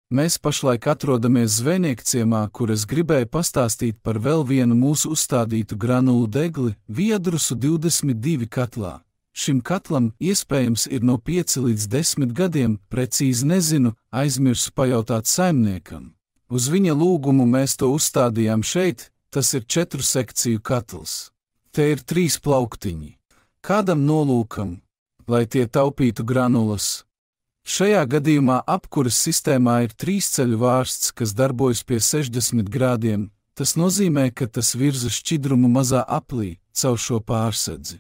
Mēs pašlaik atrodamies Zvejniekciemā, kur es gribēju pastāstīt par vēl vienu mūsu uzstādītu granulu degli Viedrusu 22 katlā. Šim katlam iespējams ir no 5 līdz 10 gadiem, precīzi nezinu, aizmirsu pajautāt saimniekam. Uz viņa lūgumu mēs to uzstādījām šeit, tas ir 4 sekciju katls. Te ir 3 plauktiņi. Kādam nolūkam, lai tie taupītu granulas. Šajā gadījumā apkuras sistēmā ir 3-ceļu vārsts, kas darbojas pie 60 grādiem. Tas nozīmē, ka tas virza šķidrumu mazā aplī caur šo pārsedzi.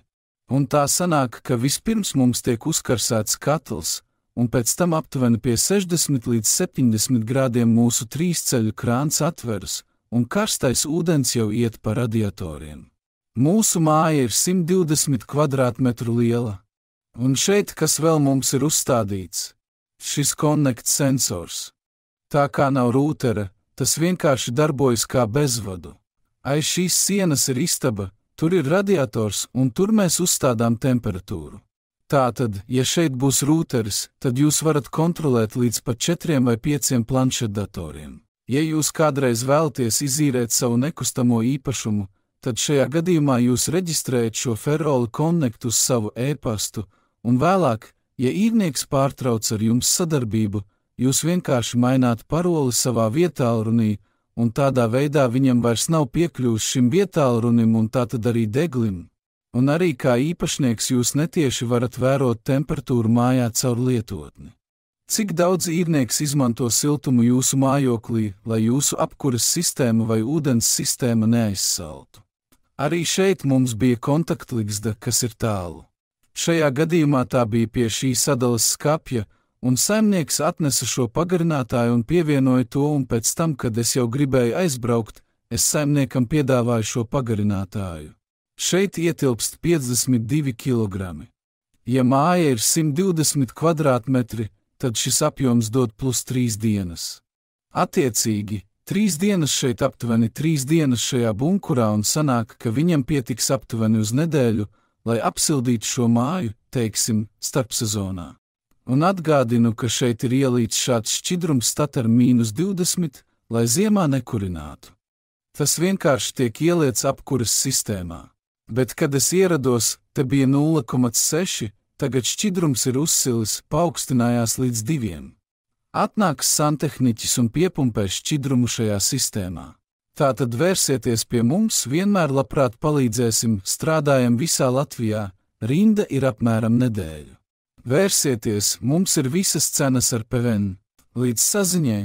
Un tā sanāk, ka vispirms mums tiek uzkarsēts katls, un pēc tam aptuveni pie 60 līdz 70 grādiem mūsu 3-ceļu krāns atveras, un karstais ūdens jau iet pa radiatoriem. Mūsu māja ir 120 kvadrātmetru liela. Un šeit kas vēl mums ir uzstādīts? Šis Connect sensors. Tā kā nav rūtera, tas vienkārši darbojas kā bezvadu. Aiz šīs sienas ir istaba, tur ir radiators un tur mēs uzstādām temperatūru. Tātad, ja šeit būs rūteris, tad jūs varat kontrolēt līdz pat 4 vai 5 planšetdatoriem. Ja jūs kādreiz vēlaties izīrēt savu nekustamo īpašumu, tad šajā gadījumā jūs reģistrējat šo Ferroli Connect uz savu e-pastu, un vēlāk, ja īrnieks pārtrauc ar jums sadarbību, jūs vienkārši maināt paroli savā vietālrunī, un tādā veidā viņam vairs nav piekļuvis šim vietālrunim un tātad arī deglim. Un arī kā īpašnieks jūs netieši varat vērot temperatūru mājā caur lietotni. Cik daudz īrnieks izmanto siltumu jūsu mājoklī, lai jūsu apkuras sistēma vai ūdens sistēma neaizsaltu? Arī šeit mums bija kontaktligzda, kas ir tālu. Šajā gadījumā tā bija pie šī sadalas skapja, un saimnieks atnesa šo pagarinātāju un pievienoja to, un pēc tam, kad es jau gribēju aizbraukt, es saimniekam piedāvāju šo pagarinātāju. Šeit ietilpst 52 kg. Ja māja ir 120 kvadrātmetri, tad šis apjoms dod plus 3 dienas. Attiecīgi, 3 dienas šeit aptuveni 3 dienas šajā bunkurā un sanāk, ka viņam pietiks aptuveni uz nedēļu, lai apsildītu šo māju, teiksim, starpsezonā. Un atgādinu, ka šeit ir ielīts šāds šķidrums Tatar -20, lai ziemā nekurinātu. Tas vienkārši tiek ieliets apkuras sistēmā. Bet, kad es ierados, te bija 0,6, tagad šķidrums ir uzsilis, paaugstinājās līdz 2. Atnāks santehniķis un piepumpēs šķidrumu šajā sistēmā. Tātad vērsieties pie mums, vienmēr labprāt palīdzēsim, strādājam visā Latvijā, rinda ir apmēram nedēļu. Vērsieties, mums ir visas cenas ar PVN. Līdz saziņai!